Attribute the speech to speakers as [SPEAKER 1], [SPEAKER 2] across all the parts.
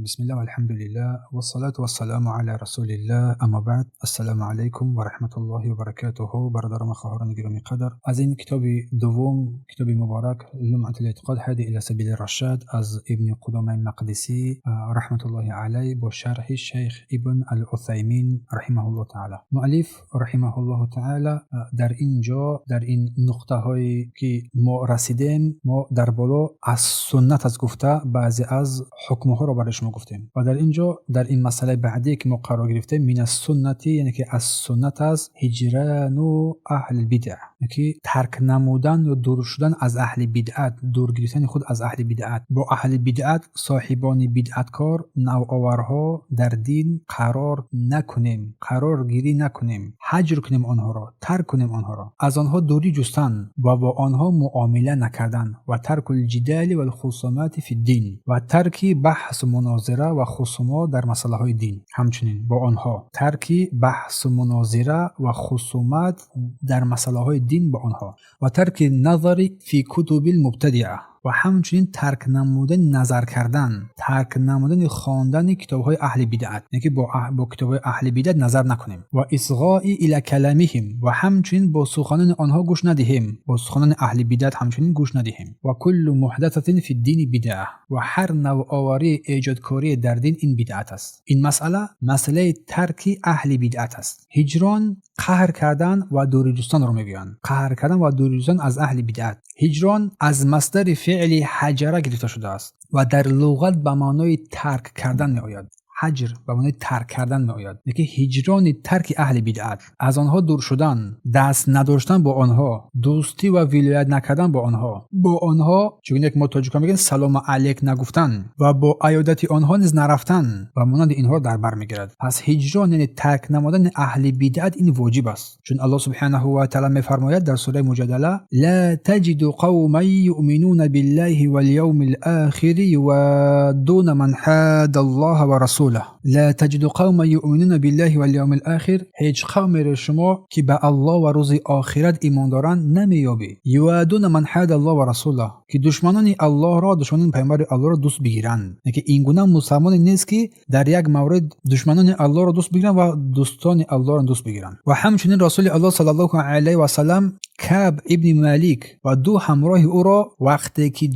[SPEAKER 1] بسم الله والحمد لله والصلاة والسلام على رسول الله. اما بعد، السلام علیکم و رحمت الله و برکاته. برادران و خواهران گرامی قدر، از این کتاب دوم، کتاب مبارک لمعة الاعتقاد هادی الی سبیل الرشاد از ابن قدامه المقدسی رحمت الله علیه با شرح شیخ ابن العثیمین رحمه الله تعالی. مؤلف رحمه الله تعالی در اینجا، در این نقطه هایی که ما رسیدیم، ما در بالا از سنت از گفته بعضی از حکم ها رو برای شما گفتیم و در اینجا در این مسئله بعدی که ما قرار گرفتیم من السنتی، یعنی که از سنت از هجران و اهل بدع، یعنی که ترک نمودن و دور شدن از اهل بدعت، دور گرفتن خود از اهل بدعت. با اهل بدعت، صاحبان بدعتکار، نوآورها در دین قرار نکنیم، قرار گیری نکنیم، هجر کنیم آنها را، ترک کنیم آنها را، از آنها دوری جستن و با آنها معامله نکردن و ترک الجدال و الخصومات فی الدین و ترک بحث و مناظره و خصومات در مسئله های دین. همچنین با آنها ترک بحث و مناظره و خصومات در مسئله های دین با آنها و ترک نظر فی کتب المبتدعه و همچنین ترک نمودن نظر کردن، ترک نمودن خواندن کتاب‌های اهل بدعت، یعنی که با کتاب‌های اهل بدعت نظر نکنیم و اصغاء الی کلامهم و همچنین با سخنان آنها گوش ندهیم، با سخنان اهل بدعت همچنین گوش ندهیم. و کل محدثه فی الدین بدعه و هر نوآوری ایجادکاری در دین این بدعت است. این مسئله ترک اهل بدعت است. هجران قهر کردن و دوری جستن رو میگویند. قهر کردن و دوری جستن از اهل بدعت. هجران از مصدر فعل حجره گرفته شده است و در لغت به معنای ترک کردن می آید. هجر به معنای ترک کردن می آید، یعنی هجران ترک اهل بدعت، از آنها دور شدن، دست نداشتن با آنها، دوستی و ولایت نکردن با آنها چون یک ما تاجیکا میگن سلام علیک نگفتن و با عیادت آنها نیز نرفتن و مانند اینها در بر میگیرد. پس هجران یعنی ترک نمودن اهل بدعت این واجب است، چون الله سبحانه و تعالی میفرماید در سوره مجادله: لا تجد قوما یؤمنون بالله والیوم الاخر یودون من حاد الله و رسوله. لا تجد قوما یؤمنون بالله والیوم الاخر، هیچ قومی را شما که به الله و روز آخرت ایمان دارند نمیابی. یودون من حاد الله و رسوله، که دشمنان الله را، دشمنان پیامبر الله را دوست بگیرند. یعنی این گونه مسلمان نیست که در یک مورد دشمنان الله را دوست بگیرند و دوستان الله را دوست بگیرند. و همچنین رسول الله صلی الله علیه و سلم کعب ابن مالک و دو همراه او را وقتی که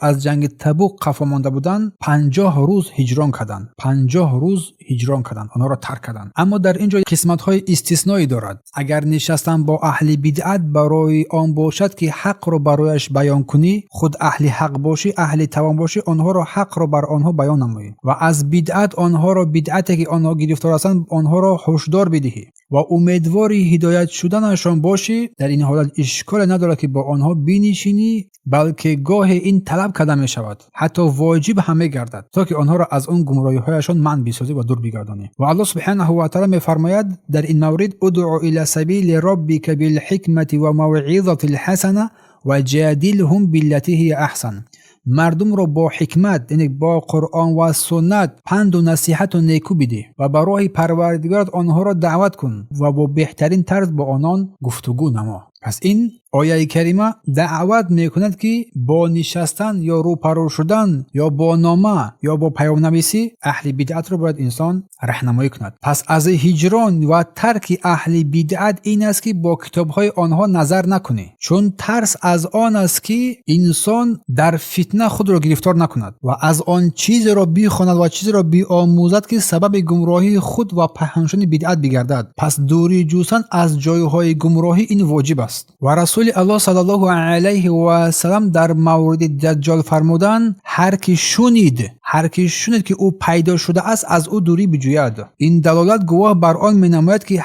[SPEAKER 1] از جنگ تبوک قفا مانده بودند 50 روز هجران کردند. 50 روز هجران کردند، آنها را ترک کردند. اما در اینجا قسمت های استثنایی دارد. اگر نشستن با اهل بدعت برای آن باشد که حق را برایش بیان کنی، خود اهل حق باشی، اهل توان باشی، آنها را حق را بر آنها بیان نمایی و از بدعت آنها را، بدعتی که آنها گرفتار هستند آنها را هشدار بدهی و امیدواری هدایت شدنشان باشی. در این حالت اشکال ندارد که با آنها بنشینی، بلکه گاه این طلب کرده می شود، حتی واجب هم می گردد، تا که آنها را از اون گمراهی هایشان منع بسازی و دور بگردانی. و الله سبحانه و تعالی می فرماید در این مورد: ادعو الی سبیل ربک بالحکمت و موعظه الحسنه و جادلهم بالتی هی احسن. مردم را با حکمت، یعنی با قرآن و سنت پند و نصیحت و نیکو بده و برای پروردگارت آنها را دعوت کن و با بهترین طرز با آنان گفتگو نما. پس این آیه کریمه دعوت میکند که با نشستن یا روپرو شدن یا با نامه یا با پیام نویسی اهل بدعت رو باید انسان راهنمایی کند. پس از هجران و ترک اهل بدعت این است که با کتاب‌های آنها نظر نکنی، چون ترس از آن است که انسان در فتنه خود را گرفتار نکند و از آن چیز را بخواند و چیز را بیاموزد که سبب گمراهی خود و پهنشانی بدعت بگردد. پس دوری جستن از جایهای گمراهی این واجب است. و رسول الله صلی الله علیه و سلم در مورد دجال فرمودند: هر کی شنید که او پیدا شده است از او دوری بجوید. این دلالت گواه بر آن می‌نماید که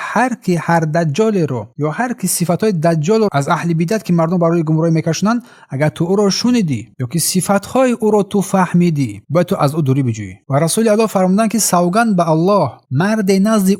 [SPEAKER 1] هر دجال رو یا هر کی صفات‌های دجال رو از اهل بدعت که مردم برای گمراهی میکشونن، اگر تو او رو شنیدی یا که صفات‌های او رو تو فهمیدی، باید تو از او دوری بجویی. و رسول الله فرمودند که سوگند به الله، مرد نزد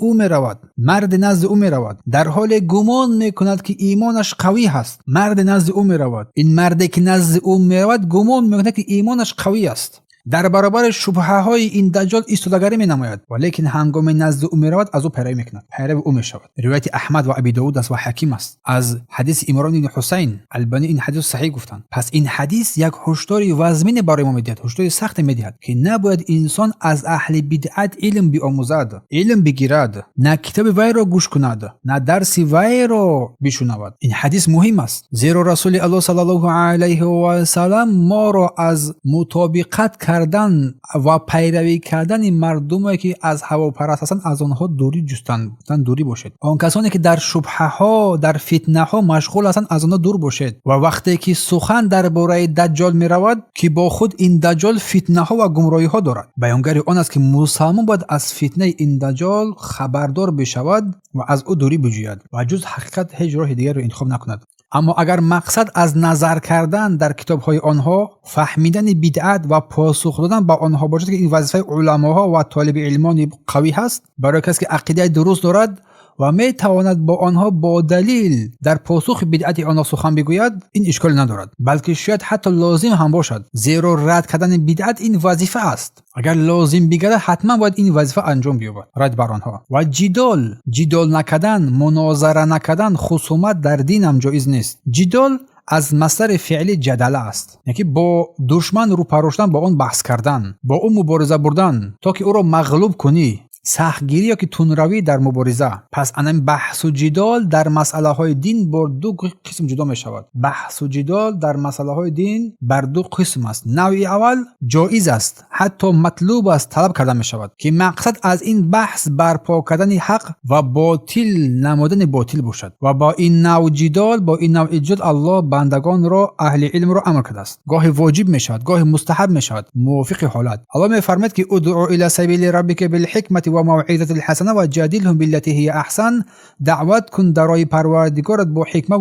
[SPEAKER 1] او میرود در حال گمان میکند که ایمانش قوی هست. مرد نزد او میرود، این مردی که نزد او میرود گمان میکند که ایمانش قوی است. در برابر شبهه های این دجال ایستادگی می‌نماید، ولیکن هنگام نزد او می‌رود از او پیروی می‌کند، پیرو او می‌شود. روایت احمد و ابی داود است و حکیم است از حدیث عمران بن حسین. البانی این حدیث صحیح گفتند. پس این حدیث یک هشداری وزمین برای ما می‌دهد، هشداری سخت می‌دهد که نباید انسان از اهل بدعت علم بیاموزد، علم بگیرد، نه کتاب وی را گوش کند، نه درس وی را بشنود. این حدیث مهم است، زیرا رسول الله صلی الله علیه و سلم ما را از مطابقت کردن و پیروی کردن مردمی که از هواپرست هستند از آنها دوری جستند، دوری باشید. آن کسانی که در شبهه ها، در فتنه ها مشغول هستند از آنها دور باشید. و وقتی که سخن درباره دجال می رود که با خود این دجال فتنه ها و گمراهی ها دارد، بیانگر آن است که مسلمان باید از فتنه این دجال خبردار بشود و از او دوری بجوید و جز حقیقت هیچ راه دیگر را انتخاب نکند. اما اگر مقصد از نظر کردن در کتاب‌های آنها فهمیدن بدعت و پاسخ دادن به آنها باشد که این وظیفه علماها و طالب علمان قوی هست، برای کسی که عقیده درست دارد و می تواند با آنها با دلیل در پاسخ بدعت آنها سخن بگوید، این اشکال ندارد، بلکه شاید حتی لازم هم باشد، زیرا رد کردن بدعت این وظیفه است. اگر لازم بگردد حتما باید این وظیفه انجام بیابد، رد بر آنها. و جدال نکردن، مناظره نکردن، خصومت در دین هم جایز نیست. جدال از مصدر فعلی جدله است، یعنی با دشمن رو پروشتن، با اون بحث کردن، با اون مبارزه بردن تا که او را مغلوب کنی، سختگیری یا که تندروی در مبارزه. پس این بحث و جدال در مسئله های دین بر دو قسم جدا می شود. بحث و جدال در مسئله های دین بر دو قسم است. نوع اول جایز است، حتی مطلوب است، طلب کردن می شود که مقصد از این بحث برپا کردن حق و باطل نمودن باطل باشد. و با این نوع جدال، با این نوع جدال الله بندگان را، اهل علم را امر کرده است. گاهی واجب می شود، گاهی مستحب می شود، موافق حالت. الله می فرماید که ادعو الی سبیل ربک بالحکمت و موعظه الحسنه و جادلهم بالتي هي احسن. دعوت کن در راه پروردگارت با حکمت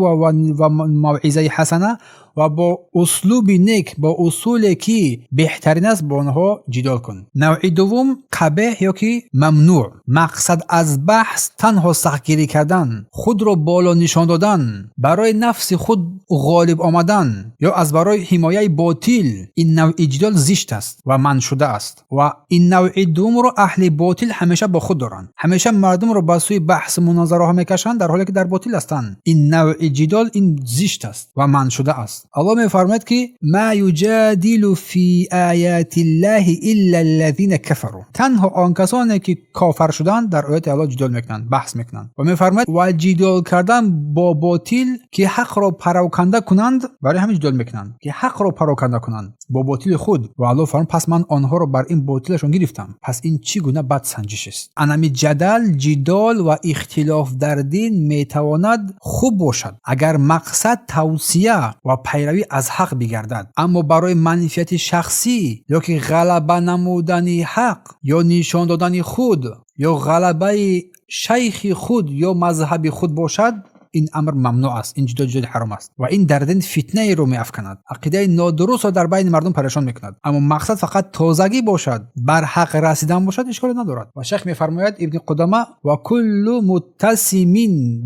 [SPEAKER 1] و موعظه حسنه و با اسلوب نیک، با اصولی که بهترین است با آنها جدال کن. نوع دوم قبیح یا که ممنوع. مقصد از بحث تنها سختگیری کردن، خود را بالا نشان دادن، برای نفس خود غالب آمدن یا از برای حمایه باطل، این نوع جدال زشت است و منع شده است. و این نوع دوم رو اهل باطل همیشه با خود دارن، همیشه مردم رو به سوی بحث مناظره ها میکشن در حالی که در باطل هستند. این نوع جدال این زشت است و منع شده است. الله میفرماید که ما یجادل فی آیات الله الا الذین کفروا. تنها آن کسانی که کافر شدن در آیات الله جدال میکنند، بحث میکنند. و میفرماید و جدال کردن با باطل که حق را پراکنده کنند، برای همین جدال میکنند که حق را پراکنده کنند با باطل خود. و الله فرمود پس من آنها را بر این باطلشون گرفتم. پس این چی گونه بد سنجش است؟ انمی جدال و اختلاف در دین میتواند خوب باشد اگر مقصد توصیه و پیروی از حق بگردد، اما برای منفعت شخصی یا که غلبه نمودن حق یا نشان دادن خود یا غلبه شیخ خود یا مذهب خود باشد، این امر ممنوع است، این جدا حرام است و این در دین فتنه رو میافکند، عقیده نادرست رو در بین مردم پریشان میکند. اما مقصد فقط تازگی باشد، بر حق رسیدن باشد، اشکال ندارد. و شیخ میفرماید ابن قدامه و کل متسم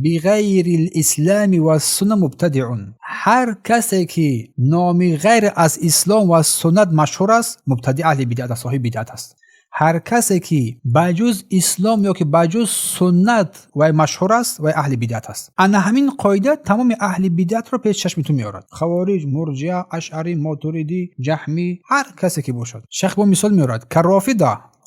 [SPEAKER 1] بغیر الاسلام و السنه مبتدع. هر کسی که نام غیر از اسلام و سنت مشهور است مبتدع، اهل بدعت، صاحب بدعت است. هر کسی که بجز اسلام یا که بجز سنت و مشهور است و اهل بدعت است. انا همین قاعده تمام اهل بدعت رو پیش چشمتون میارد، خوارج، مرجئه، اشعری، ماتوریدی، جهمی، هر کسی که باشد. شیخ با مثال میارد که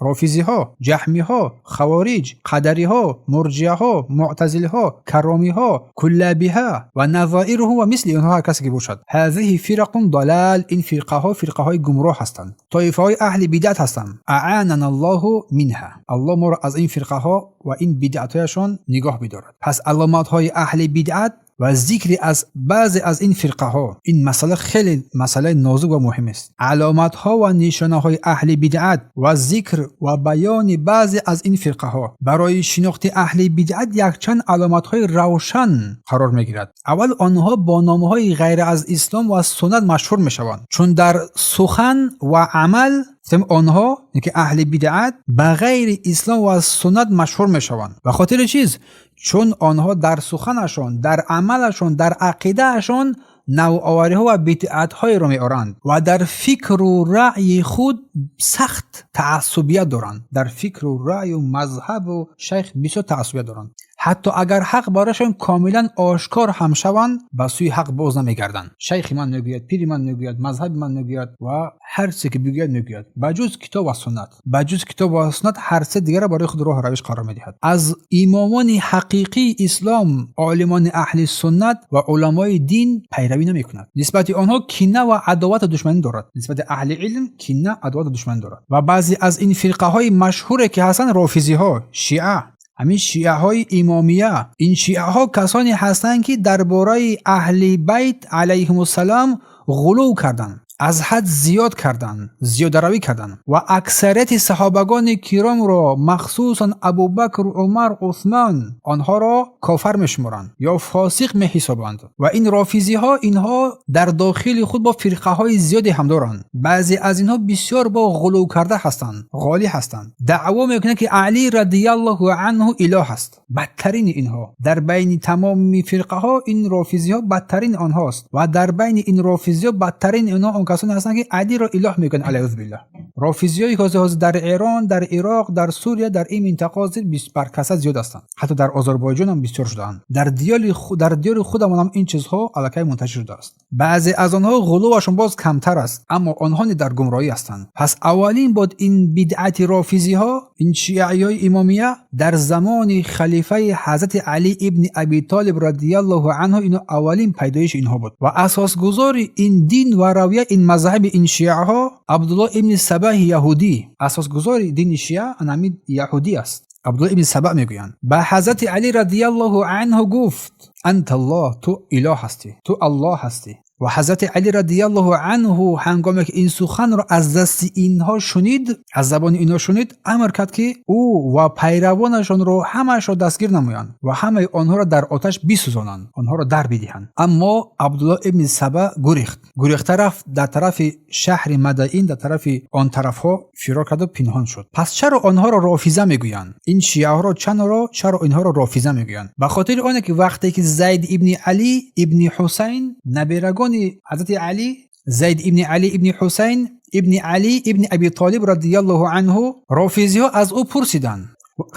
[SPEAKER 1] رافضی ها، جهمی ها، خوارج، قدری ها، مرجئه ها، معتزله ها، کرامی ها، کلابی ها و نظائره و مثل اونها هر کسی که باشد. هذه فرق ضلال، این فرقه های گمراه هستند، طایفه های اهل بدعت هستند. اعاننا الله منها. الله ما را از این فرقه ها و این بدعت هایشان نگاه بدارد. پس علامات های اهل بدعت و ذکر از بعضی از این فرقه ها، این مسئله خیلی مسئله نازک و مهم است. علامت ها و نشانه های اهل بدعت و ذکر و بیان بعضی از این فرقه ها برای شناخت اهل بدعت یک چند علامت های روشن قرار می گیرد. اول آنها با نام های غیر از اسلام و سنت مشهور می شوند، چون در سخن و عمل آنها که اهل بدعت به غیر اسلام و سنت مشهور می شوند. و خاطر چیز؟ چون آنها در سخنشان، در عملشان، در عقیدهشان نوآوری‌ها و بدعت‌های را می‌آورند و در فکر و رأی خود سخت تعصبیت دارند. در فکر و رأی و مذهب و شیخ بسیار تعصبیت دارند. حتی اگر حق برایشان کاملا آشکار هم شوند به سوی حق باز نمیگردند. شیخ من میگوید، پیر من میگوید، مذهب من میگوید و هر چیزی که بگوید میگوید بجز کتاب و سنت. بجز کتاب و سنت هر چیز دیگر برای خود راه روش قرار میدهد. از امامان حقیقی اسلام، عالمان اهل سنت و علمای دین پیروی نمیکند. نسبت آنها کینه و عداوت و دشمنی دارد. نسبت اهل علم کینه، عداوت و دشمنی دارد. و بعضی از این فرقه های مشهوره که هستند رافضی ها، شیعه، همین شیعه های امامیه. این شیعه ها کسانی هستند که درباره اهل بیت علیهم السلام غلو کردند، از حد زیاد کردند، زیاده‌روی کردند و اکثریت صحابگان کرام را مخصوصا ابوبکر، عمر، عثمان آنها را کافر میشمارند یا فاسق میحسابند. و این رافضی ها اینها در داخل خود با فرقه های زیادی هم دارند. بعضی از اینها بسیار با غلو کرده هستند، غالی هستند. دعوا میکنند که علی رضی الله عنه اله است. بدترین اینها در بین تمام فرقه ها این رافضی ها بدترین آنهاست و در بین این رافضی ها بدترین آنها کسانی هستند که علی را اله میگن علیه بالله. رافضیای که در ایران، در عراق، در سوریه، در این منطقه بر کثرت زیاد هستند. حتی در آذربایجان هم بسیار شدند. در دیار خودمون هم این چیزها الکی منتشر شده است. بعضی از آنها غلوشون باز کمتر است، اما آنها در گمراهی هستند. پس اولین بود این بدعت رافضی ها، این شیعیای امامیه در زمان خلیفه حضرت علی ابن ابی طالب رضی الله عنه اینا اولین پیدایش اینها بود و اساسگذار این دین و رویه این مذهب این شیعه ها عبدالله ابن سبع یهودی، اساسگذار دین شیعه انمی یهودی است. عبدالله ابن سبع میگویند به حضرت علی رضی الله عنه گفت انت الله، تو اله هستی، تو الله هستی. و حضرت علی رضی الله عنه هنگامی که این سخن را از دست اینها شنید، از زبان اینها شنید، امر کرد که او و پیروانشان را همه‌اش را دستگیر نمایند و همه آنها را در آتش بسوزانند، آنها را در بدهند. اما عبدالله ابن سبع گریخت رفت در طرف شهر مدائن، در طرف آن طرفها فرار کرد و پنهان شد. پس چرا آنها را رافضه میگویند؟ این شیعه ها را چرا اینها را رافضه میگویند؟ به خاطر آنه که وقتی که زید ابن علی ابن حسین نبیرگان حضرت علی، زید ابن علی ابن حسین ابن علی ابن ابی طالب رضی الله عنه، رافضی ها از او پرسیدند.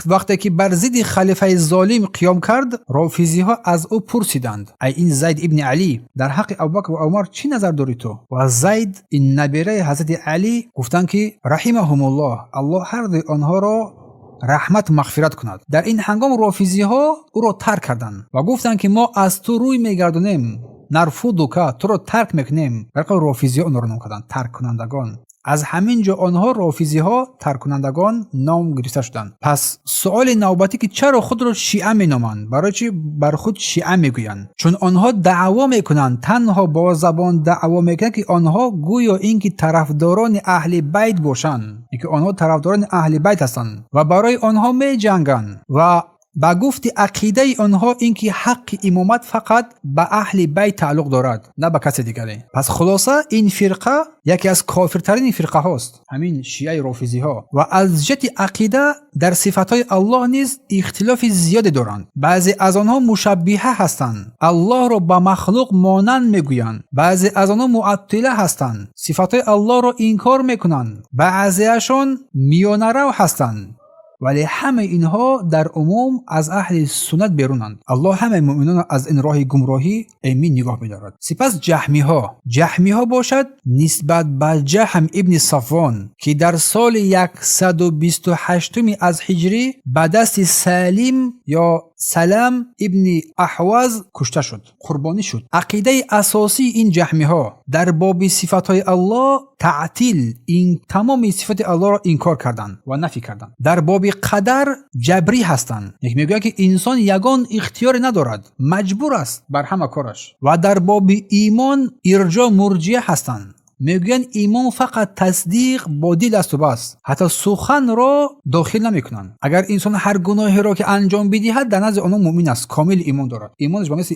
[SPEAKER 1] وقتی که بر ضد خلیفه ظالم قیام کرد، رافضی ها از او پرسیدند ای این زید ابن علی، در حق ابوبکر و عمر چی نظر داری تو؟ و زید این نبیره حضرت علی گفتند که رحمهم الله، الله هر دو آنها را رحمت مغفرت کند. در این هنگام رافضی ها او را ترک کردند و گفتند که ما از تو روی میگردونیم، نرفضک، تو را ترک میکنیم. برای رافضی ها آنها را نام کردند ترک کنندگان. از همین جا آنها رافضی ها ترک کنندگان نام گرفته شدند. پس سوال نوبتی که چرا خود را شیعه مینامند؟ برای چی بر خود شیعه میگویند؟ چون آنها دعوا میکنند، تنها با زبان دعوا میکنند که آنها گویا اینکه طرفداران اهل بیت باشند، اینکه آنها طرفداران اهل بیت هستند و برای آنها میجنگند و با گفت عقیده آنها اینکه حق امامت فقط به اهل بیت تعلق دارد، نه به کسی دیگری. پس خلاصه این فرقه یکی از کافرترین فرقه هاست، همین شیعه رافضی ها. و از جهت عقیده در صفات الله نیز اختلاف زیادی دارند. بعضی از آنها مشبهه هستند، الله را با مخلوق مانند میگویند. بعضی از آنها معطله هستند، صفات الله را انکار میکنند. بعضیشان میانه رو هستند. ولی همه اینها در عموم از اهل سنت بیرونند. الله همه مؤمنان از این راه گمراهی ایمن نگاه می‌دارد. سپس جهمی ها باشد نسبت به جهم ابن صفوان که در سال 128 از هجری به دست سالم یا سلام ابن احوز کشته شد، قربانی شد. عقیده اساسی این جهمی ها در باب صفات الله تعطیل، این تمام صفات الله را انکار کردند و نفی کردند. در باب قدر جبری هستند، یعنی میگه که انسان یگان اختیار ندارد، مجبور است بر همه کارش. و در باب ایمان ارجاء مرجئه هستند، میگویند ایمان فقط تصدیق با دل است و بس، حتی سخن را داخل نمیکنند. اگر انسان هر گناهی را که انجام بدهد در نزد آنها مؤمن است، کامل ایمان دارد، ایمانش مثل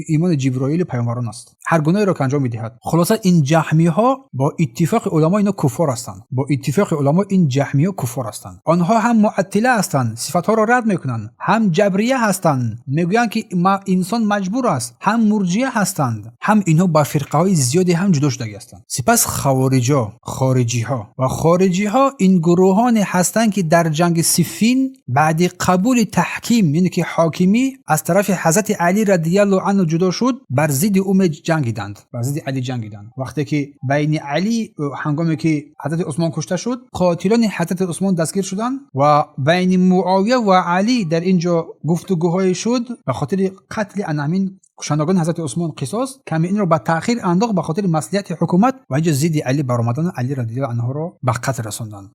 [SPEAKER 1] ایمان جبرائیل پیامبران است، هر گناهی را که انجام بدهد. خلاصه این جهمی ها با اتفاق علما اینا کفار هستند، با اتفاق علما این جهمی ها کفار هستند. آنها هم معطله هستند، صفات ها را رد میکنند، هم جبریه هستند، میگویند که انسان مجبور است، هم مرجئه هستند، هم اینها با فرقه های زیادی هم جدا شده هستند. سپس خارجی ها این گروهان هستند که در جنگ صفین بعد قبول تحکیم، یعنی که حاکمی از طرف حضرت علی رضی الله عنه جدا شد، بر ضد او جنگیدند، وقتی که بین علی هنگامی که حضرت عثمان کشته شد، قاتلان حضرت عثمان دستگیر شدند و بین معاویه و علی در اینجا گفتگوهای شد به خاطر قتل انامین کشندگان حضرت عثمان قصاص، کمی این رو به تأخیر انداخت به خاطر مصلحت حکومت و اینجا ضد علی برآمدن علی رضی الله عنه را به قتل رساندند.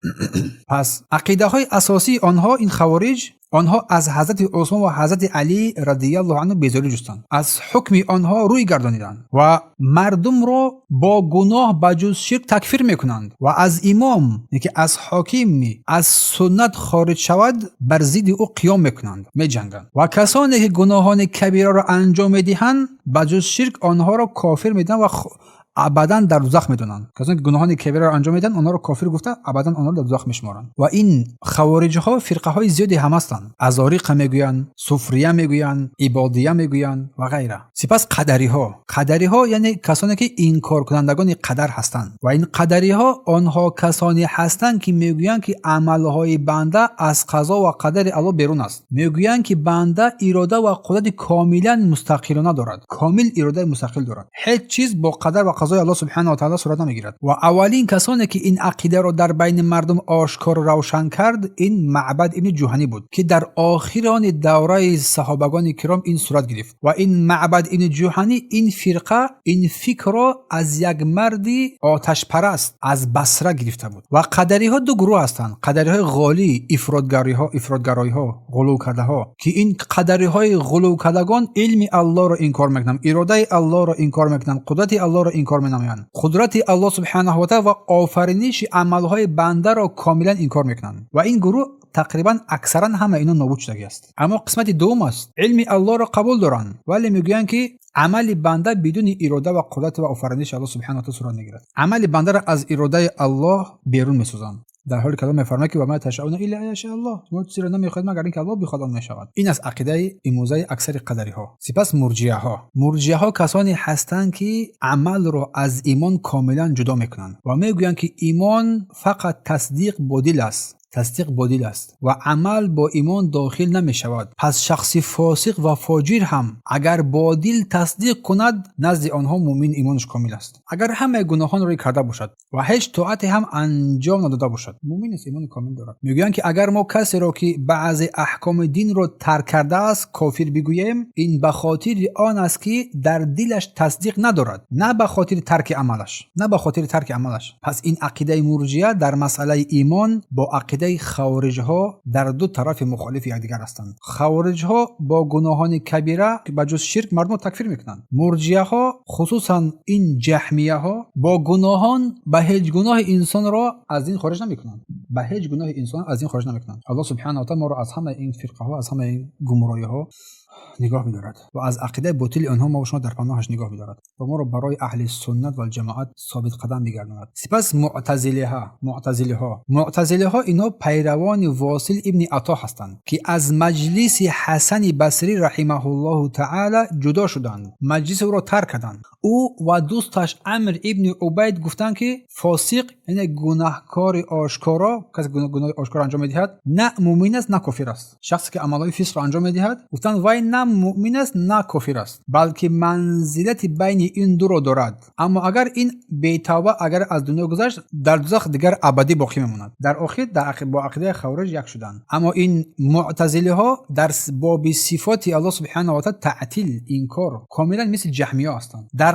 [SPEAKER 1] پس عقیده های اساسی آنها این خوارج، آنها از حضرت عثمان و حضرت علی رضی الله عنه بیزاری جستند، از حکم آنها روی گردانیدند و مردم را با گناه بجز شرک تکفیر میکنند و از امام که از حاکم از سنت خارج شود بر ضد او قیام میکنند، میجنگند و کسانی که گناهان کبیره را انجام میدهند بجز شرک آنها را کافر میدن و ابدا در دوزخ میدونن. کسانی که گناهان کبیره را انجام میدن آنها را کافر گفته ابدا آنها را در دوزخ میشمارن. و این خوارج ها فرقه های زیادی هم هستند، ازاریق میگویند، صوفیه میگویند، عبادیه میگویند و غیره. سپس قدری ها یعنی کسانی که انکار کنندگان قدر هستند و این قدری ها آنها کسانی هستند که میگویند که عمل های بنده از قضا و قدر الله بیرون است. میگویند که بنده اراده و قدرت کاملا مستقلانه دارد، کامل اراده مستقل دارد، هیچ چیز با قدر و قضای الله سبحانه و تعالی صورت نمیگیرد. و اولین کسانی که این عقیده را در بین مردم آشکار و روشن کرد این معبد ابن جهنی بود که در آخران دوره صحابگان کرام این صورت گرفت. و این معبد ابن جهنی این فرقه این فکر را از یک مردی آتش پرست از بصره گرفته بود. و قدری ها دو گروه هستند، قدری های غالی، افرادگرایی ها، غلو کرده ها، که این قدری های غلو کردگان علم الله را انکار میکنند، اراده الله را انکار میکنند، قدرت الله را انکار می‌نمایند، قدرت الله سبحانه و تعالی و آفرینش عمل‌های بنده را کاملا انکار می‌کنند. و این گروه تقریبا اکثرا همه اینا نابود شده است. اما قسمت دوم است، علم الله را قبول دارند ولی میگویند که عمل بنده بدون اراده و قدرت و آفرینش الله سبحانه و تعالی صورت نمیگیرد. عمل بنده را از اراده الله بیرون می‌سازند، در حالی که الله میفرماید که و ما تشاءون الا ان شاء الله، ما چیزی را نمیخواهید مگر اینکه الله بخواد آن میشود. این از عقیده امروزه اکثر قدری ها. سپس مرجئه ها کسانی هستند که عمل را از ایمان کاملا جدا میکنند و میگویند که ایمان فقط تصدیق با دل است و عمل با ایمان داخل نمی شود. پس شخصی فاسق و فاجر هم اگر با دل تصدیق کند نزد آنها مؤمن ایمانش کامل است. اگر همه گناهان را کرده باشد و هیچ طاعت هم انجام نداده باشد مؤمن است، ایمان کامل دارد. میگویند که اگر ما کسی را که بعض احکام دین را ترک کرده است کافر بگوییم، این به خاطر آن است که در دلش تصدیق ندارد، نه به خاطر ترک عملش. پس این عقیده مرجئه در مسئله ایمان با عقیده خوارج ها در دو طرف مخالف یکدیگر هستند. خوارج ها با گناهان کبیره که بجز شرک مردم تکفیر میکنند. مرجئه ها خصوصا این جهمیه ها با گناهان به هیچ گناه انسان را از این خارج نمیکنند. الله سبحانه و تعالی ما را از همه این فرقه ها، از همه این گمراهی ها نگاه می‌دارد و از عقیده باطل آنها ما و شما در پناهش نگاه می‌دارد و ما را برای اهل سنت و الجماعت ثابت قدم می‌گرداند. سپس معتزله ها اینا پیروان واصل ابن عطا هستند که از مجلس حسن بصری رحمه الله تعالی جدا شدند، مجلس او را ترک کردند. او و دوستش عمرو ابن عبید گفتند که فاسق یعنی گناهکار آشکارا، کسی گناه آشکارا انجام می‌دهد نه مؤمن است نه کافر است. شخصی که عملهای فسق انجام می‌دهد گفتند وای نه مؤمن است نه کافر است، بلکه منزلت بین این دو را دارد. اما اگر این بی‌توبه اگر از دنیا گذشت در دوزخ دیگر ابدی باقی میماند. در آخر با عقیده خوارج یک شدند. اما این معتزله ها در باب صفات الله سبحانه و تعالی تعطیل، انکار، کاملا مثل جهمیه هستند. در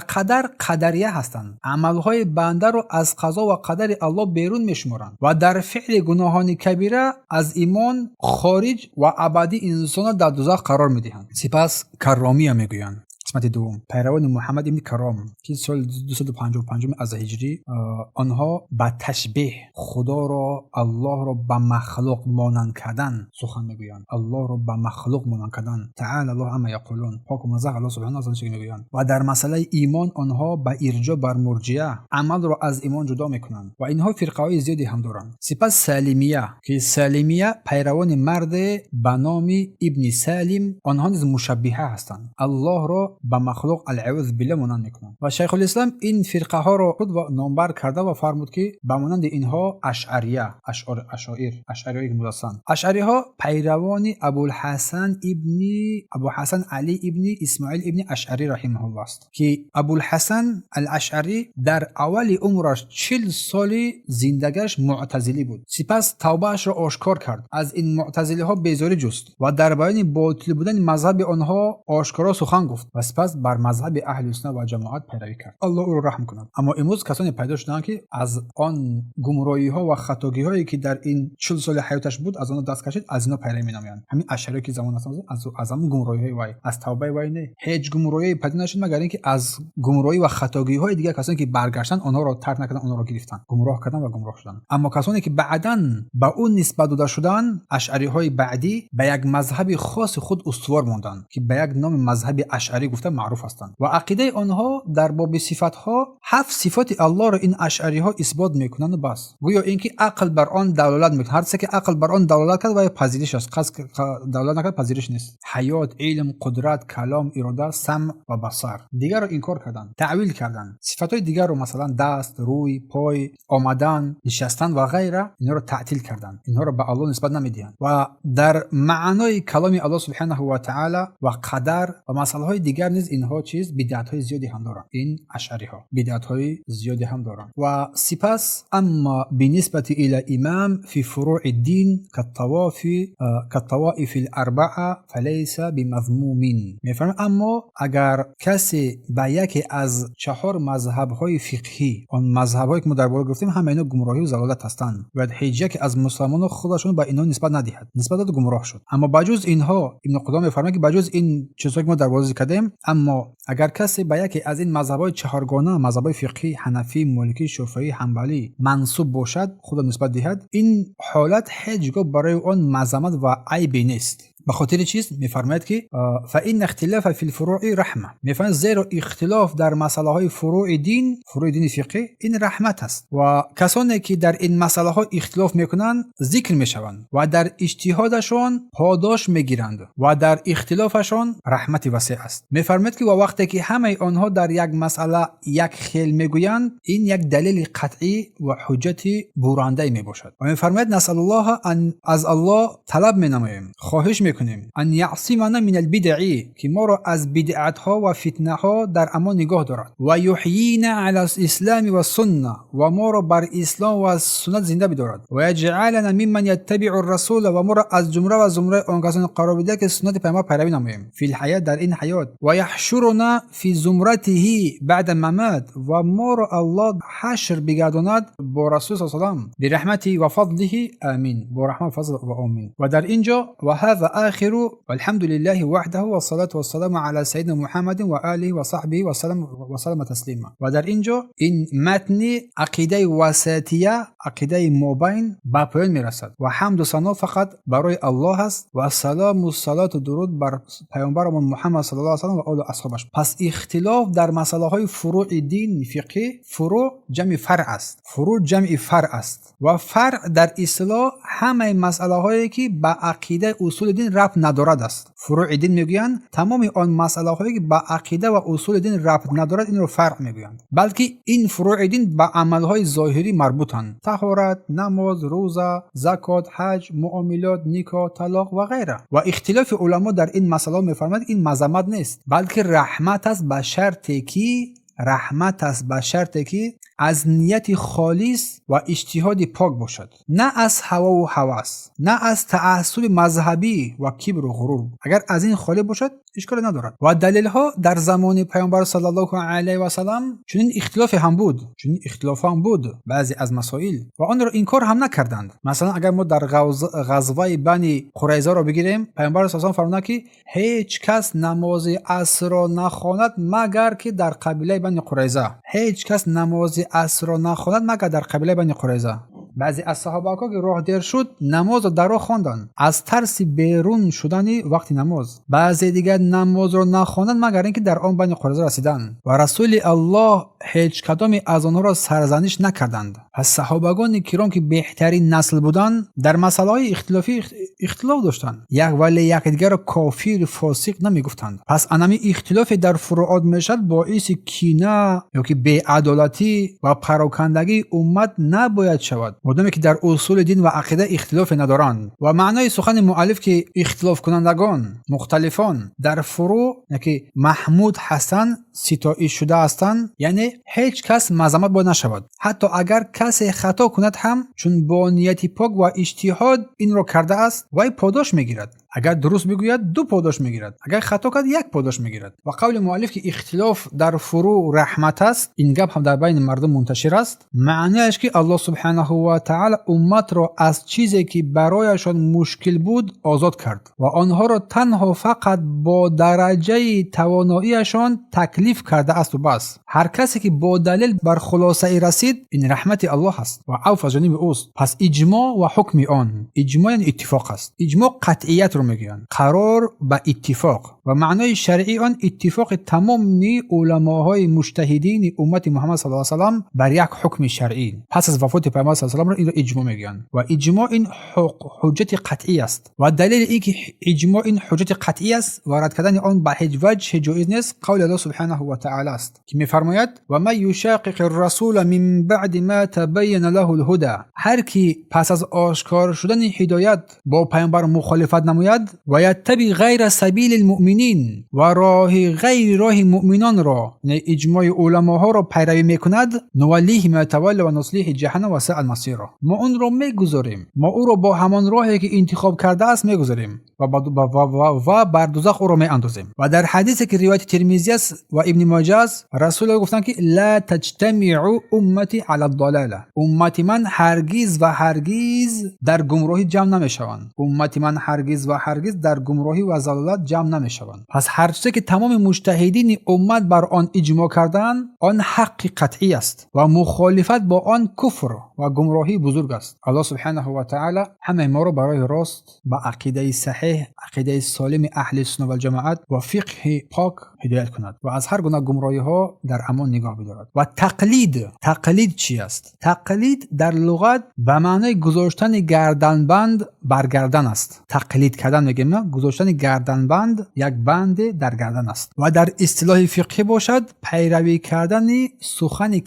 [SPEAKER 1] قدریه هستند، عملهای بنده را از قضا و قدر الله بیرون میشمارند و در فعل گناهان کبیره از ایمان خارج و ابدی انسان در دوزخ قرار میدهند. سپس کرامیه میگویند. قسمت دوم پیروان محمد ابن کرام که سال 255 از هجری آنها با تشبیه خدا را الله را به مخلوق مانند کردن سخن میگویند. الله را به مخلوق مانند کردن. تعالی الله عما یقولون. پاک و منزه الله سبحانه از آن چیزی میگویند. و در مسئله ایمان آنها به ارجاع بر مرجئه عمل را از ایمان جدا میکنند و اینها فرقه های زیادی هم دارند. سپس سالمیه که سالمیه پیروان مرد به نام ابن سالم آنها نیز مشبهه هستند. الله را به مخلوق العوض بالله مانند میکنند. و شیخ الاسلام این فرقه ها را خود نامبر کرده و فرمود که به مانند اینها اشعریه اشعریه که مدرسان اشعری ها پیروان ابوالحسن علی ابن اسماعیل ابن اشعری رحمه الله است که ابوالحسن الاشعری در اول عمرش 40 سال زندگیش معتزلی بود. سپس توبهش را آشکار کرد، از این معتزلی ها بیزاری جست و در بیان باطل بودن مذهب آنها آشکارا سخن گفت و سپس بر مذهب اهل سنت و جماعت پیروی کرد. الله او را رحم کند. اما امروز کسانی پیدا شدند که از آن گمراهی ها و خطاگی هایی که در این 40 سال حیاتش بود از آن دست کشید، از اینا پیروی می‌نمایند. همین اشعری که زمان از همون گمراهی وای از توبه وای نه هیچ گمراهی پیدا نشد مگر اینکه از گمراهی و خطاگی های دیگر کسانی که برگشتن آنها را ترک نکردن، آنها را گرفتن، گمراه کردن و گمراه شدن. اما کسانی که بعداً به اون نسبت داده شدن، اشعری های بعدی، به یک مذهب خاص خود استوار ماندند که به یک نام مذهب اشعری گفته معروف هستند و عقیده آنها در باب صفات ها 7 صفات الله را این اشعری ها اثبات میکنند. بس گویا اینکه عقل بر آن دلالت میکنه، هر چه که عقل بر آن دلالت کرد و پذیرش است، خاص دلالت نکرد پذیرش نیست. حیات، علم، قدرت، کلام، اراده، سمع و بصر دیگر رو انکار کردن، تعویل کردن. صفات های دیگر رو مثلا دست، روی، پای، آمدن، نشستن و غیره اینا رو تعطیل کردن، اینها رو به الله نسبت نمیدین و در معنای کلام الله سبحانه و تعالی و قدر و مسائل های دیگر نیز اینها بدعت های زیادی هم دارن. این اشعری ها بدعت های زیادی هم دارن. و سپس اما بالنسبه الى امام في فروع الدين كالطوائف الاربعه فليس بمذموم. میفهمم. اما اگر کسی به یکی از 4 مذهب های فقهی، آن مذهب هایی که ما در بالا گفتیم، همه اینا گمراهی و ضلالت هستند و هیچ یک از مسلمانان خودشون به اینا نسبت ندهد، نسبت داد گمراه شد. اما بجز اینها ابن قدامه میفرمه که بجز این چیزایی که ما در بالا ذکر کردیم، اما اگر کسی به یکی از این مذهب‌های 4 گانه، مذهب‌های فقهی حنفی، مالکی، شافعی، حنبلی منسوب باشد، خدا نسبت دهد، این حالت هیچگاه برای آن مذمت و عیبی نیست. به خاطر چیز میفرماید که فإن اختلاف فی الفروع رحمه، میفرماید زیرا اختلاف در مسائل های فروع دین فقهی این رحمت است و کسانی که در این مسائل ها اختلاف میکنند ذکر میشوند و در اجتهادشان پاداش میگیرند و در اختلافشان رحمت وسیع است. میفرماید که وقتی که همه آنها در یک مسئله یک خیل میگویند، این یک دلیل قطعی و حجت برنده میباشد. و میفرماید نسأل الله ان از الله طلب مینماییم، خواهش میکنیم ان یعصمنا من البدع، که ما را از بدعت ها و فتنه ها در امان نگاه دارد، و یحیینا علی الاسلام و سنه، و ما را بر اسلام و سنت زنده بدارد، و یجعلنا ممن یتبع الرسول، و ما را از زمره آن کسان قرار بده که سنت پیامبر پیروی نماییم فی الحیات، در این حیات، و یحشرنا فی زمرته بعد ممات، و ما را الله حشر بگرداند با رسول صلی الله علیه و سلم برحمته و فضله، آمین، با رحمت و فضل و آمین. و در اینجا و هذا آخر والحمد لله وحده والصلاة والسلام على سيدنا محمد و آله و صحبه و سلم تسلیما. و در اینجا این متن عقیده وسطیه، عقیده مابین به پایان میرسد و حمد و ثنا فقط برای الله است و سلام و صلات و درود بر پیامبرمون محمد صلی الله علیه و آله و آل و اصحابش. پس اختلاف در مسائل های فروع دین فقهی، فروع جمع فرع است، فروع جمع فرع است و فرع در اصطلاح همه مسئله هایی که به عقیده اصول دین ربط ندارد است. فروع دین میگویند تمام آن مسئله هایی که به عقیده و اصول دین ربط ندارد این رو فرع میگویند، بلکه این فروع دین به عمل های ظاهری مربوطند: طهارت، نماز، روزه، زکات، حج، معاملات، نکاح، طلاق و غیره. و اختلاف علما در این مسئله میفرماید این مذمت نیست، بلکه رحمت است، به شرطی که رحمت است به شرطی که از نیت خالص و اجتهاد پاک باشد، نه از هوا و هوس، نه از تعصب مذهبی و کبر و غرور. اگر از این خالی باشد اشکال ندارد. و دلیل ها در زمان پیامبر صلی الله علیه و سلم چنین اختلاف هم بود بعضی از مسائل و آن را انکار هم نکردند. مثلا اگر ما در غزوه بنی قریظه را بگیریم، پیامبر صلی الله علیه و سلم فرمود که هیچ کس نماز عصر را نخواند مگر که در قبیله بنی قریظه. هیچ کس نماز عصر را نخواند مگر در قبیله بنی قریظه. بعضی از صحابه که راه دیر شد نماز را در راه خواندند از ترس بیرون شدن وقت نماز. بعضی دیگر نماز را نخواندند مگر اینکه در آن بنی قریظه رسیدند و رسول الله هیچ کدام از آنها را سرزنش نکردند. پس صحابگان کرام که بهترین نسل بودند در مسائل اختلافی اختلاف داشتند، ولی یکدیگر را کافر فاسق نمیگفتند. پس انمی اختلاف در فروعات میشد باعث کینه یا که بی‌عدالتی و پراکندگی امت نباید شود، مادامی که در اصول دین و عقیده اختلاف ندارند. و معنای سخن مؤلف که اختلاف کنندگان مختلفان در فروع که محمود حسن ستایش شده هستند، یعنی هیچ کس مذمت باید نشود، حتی اگر کسی خطا کند هم، چون با نیت پاک و اجتهاد این را کرده است و پاداش میگیرد. اگر درست بگوید 2 پاداش میگیرد، اگر خطا کرد 1 پاداش میگیرد. و قول مؤلف که اختلاف در فروع رحمت است، این گپ هم در بین مردم منتشر است. معنیش که الله سبحانه و تعالی امت را از چیزی که برایشان مشکل بود آزاد کرد و آنها را تنها فقط با درجه تواناییشان تکلیف کرده است و بس. هر کسی که با دلیل بر خلاصه رسید، این رحمت الله است و عفو از جانب اوست. پس اجماع و حکم آن، اجماع یعنی اتفاق است. اجماع قطعیت رو میگن، قرار به اتفاق. و معنای شرعی آن اتفاق تمام علماهای مجتهدین امت محمد صلی الله علیه و سلم بر یک حکم شرعی پس از وفات پیامبر صلی الله علیه و سلم این اجماع میگن. و اجماع این حجت قطعی است و دلیل اینکه اجماع این حجت قطعی است و رد کردن آن به هیچ وجه جایز نیست قول الله سبحانه و تعالی است که میفرماید و من یشاقق الرسول من بعد ما تبین له الهدى. هر کی پس از آشکار شدن هدایت با پیامبر مخالفت نماید و یتبع غیر سبیل المؤمنین و راه غیر راه مؤمنان را، اجماع علماها را پیروی میکند، نولیه ما تولی و نصلیه جهنم و ساء المصیر. ما اون را میگذاریم، ما او را با همان راهی که انتخاب کرده است میگذاریم و بر دوزخ او را میاندازیم. و در حدیثی که روایت ترمذی است و ابن ماجه است، رسول الله گفتند که لا تجتمع امتی علی الضلاله. امت من هرگز و هرگز در گمراهی جمع نمیشوند. امت من هرگز و هرگز در گمراهی و ضلالت جمع نمیشوند. پس هر چیزی که تمام مجتهدین امت بر آن اجماع کردند، آن حق قطعی است و مخالفت با آن کفر و گمراهی بزرگ است. الله سبحانه و تعالی همه ما را برای راست با عقیده صحیح، عقیده سالم اهل سنت و الجماعت و فقه پاک هدایت کند و از هر گونه گمراهی ها در امان نگاه بدارد. و تقلید چی است؟ تقلید در لغت به معنای گذاشتن گردنبند بر گردن است. تقلید کردن میگیم نه، گذاشتن گردنبند یک بند در گردن است. و در اصطلاح فقهی باشد پیروی کردن سخن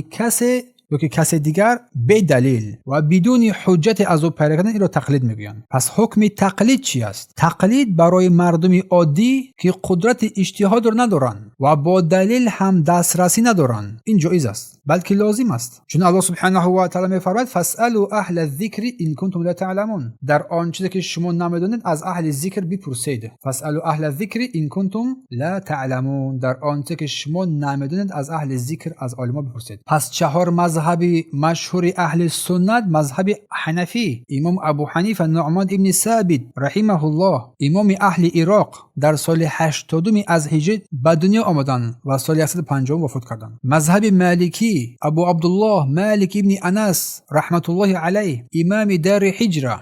[SPEAKER 1] کسی یا که کسی دیگر به دلیل و بدون حجت از او پیروی کردن، این را تقلید میگویند. پس حکم تقلید چی است؟ تقلید برای مردم عادی که قدرت اجتهاد را ندارند و با دلیل هم دسترسی ندارند این جایز است، بلکه لازم است. چون الله سبحانه و تعالی میفرماید فاسالوا اهل الذکر ان کنتم لا تعلمون. در آن چیزی که شما نمیدانید از اهل ذکر بپرسید. فاسالوا اهل الذکر ان کنتم لا تعلمون. در آن چیزی که شما نمیدانید از اهل ذکر، از عالما بپرسید. پس 4 مذهب مشهور اهل سنت، مذهب حنفی، امام ابو حنیفه نعمان ابن ثابت رحمه الله، امام اهل عراق، در سال 82 از هجری به دنیا آمدند و سال 150 وفات کردند. مذهب مالکی ابو عبدالله مالک ابن انس رحمت الله علیه، امام دار حجره،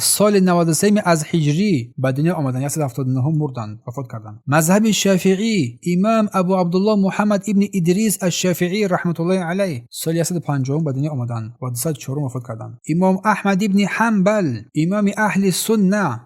[SPEAKER 1] سال 93 از هجری به دنیا آمدند، 179 مردند، وفات کردند. مذهب شافعی امام ابو عبدالله محمد ابن ادریس الشافعی رحمت الله علیه، سال 150 به دنیا آمدند و 204 وفات کردند. امام احمد ابن حنبل، امام اهل سنت،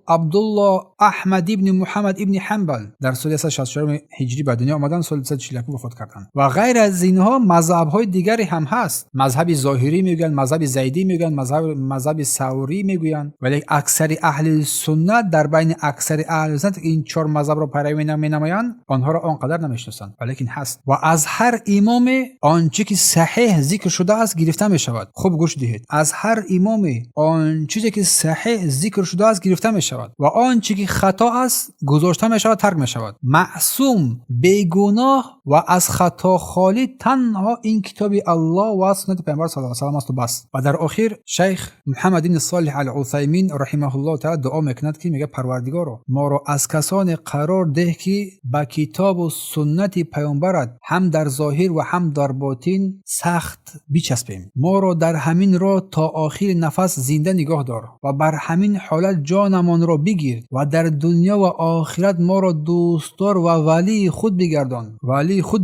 [SPEAKER 1] عبدالله احمد ابن محمد ابن حنبل در سال 164 هجری به دنیا آمدن، سال 141 وفات کردند. و غیر از اینها مذهب‌های دیگری هم هست. مذهب ظاهری میگن، مذهب زیدی میگن، مذهب ثوری میگویند، ولی اکثر اهل سنت در بین اکثر اهل سنت این چهار مذهب را پیروی نمی‌نمایند، آنها را آنقدر نمی‌شناسند، ولیکن هست. و از هر امام آنچه که صحیح ذکر شده است گرفته می‌شود. خوب گوش دهید. از هر امام آنچه که صحیح ذکر شده است گرفته می‌شود و آنچه که خطا است گذاشته می‌شود، ترک می‌شود. معصوم، بیگناه و از خطا خالی تنها این کتاب الله و سنت پیامبر صلی الله علیه و آله است و بس. و در آخر شیخ محمد بن صالح العثیمین رحمه الله تعالی دعا میکند که میگه پروردگارا ما را از کسان قرار ده که با کتاب و سنت پیامبرت هم در ظاهر و هم در باطن سخت بچسبیم. ما را در همین راه تا آخر نفس زنده نگاه دار و بر همین حالت جانمان را بگیر و در دنیا و آخرت ما را دوستدار و ولی خود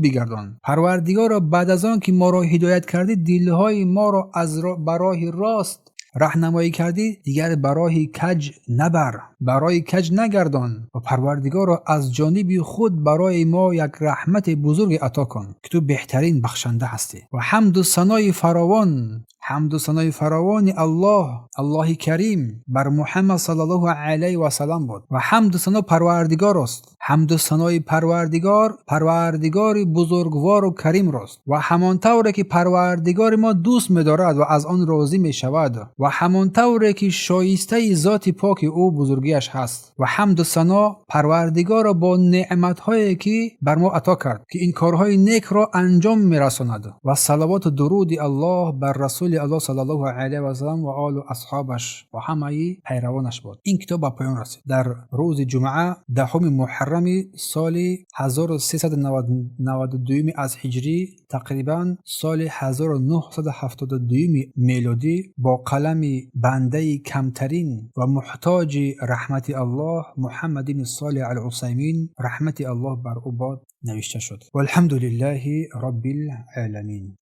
[SPEAKER 1] بگردان. پروردگارا بعد از آن که ما را هدایت کردی، دلهای ما را از برای راست راهنمایی کردی، دیگر برای کج نبر، برای کج نگردان. و پروردگارا از جانب خود برای ما یک رحمت بزرگ عطا کن که تو بهترین بخشنده هستی. و حمد و ثنای فراوان الله کریم بر محمد صلی الله علیه و سلم بود. و حمد و ثنا پروردگار است. حمد و ثنای پروردگار بزرگوار و کریم راست. و همان طوره که پروردگار ما دوست می‌دارد و از آن راضی می‌شود و همان طوره که شایسته ذات پاک او بزرگیش هست. و حمد و ثنا پروردگار با نعمت‌هایی که بر ما عطا کرد که این کارهای نیک را انجام می‌رساند. و صلوات و درود الله بر رسول الله صلی الله علیه و سلم و آل و اصحابش و همه پیروانش باد. این کتاب به پایان رسید در روز جمعه 10 محرم سال 1392 از هجری، تقریبا سال 1972 میلادی، با قلم بنده کمترین و محتاج رحمت الله محمد بن صالح العثیمین رحمت الله بر او باد نوشته شد. والحمد لله رب العالمین.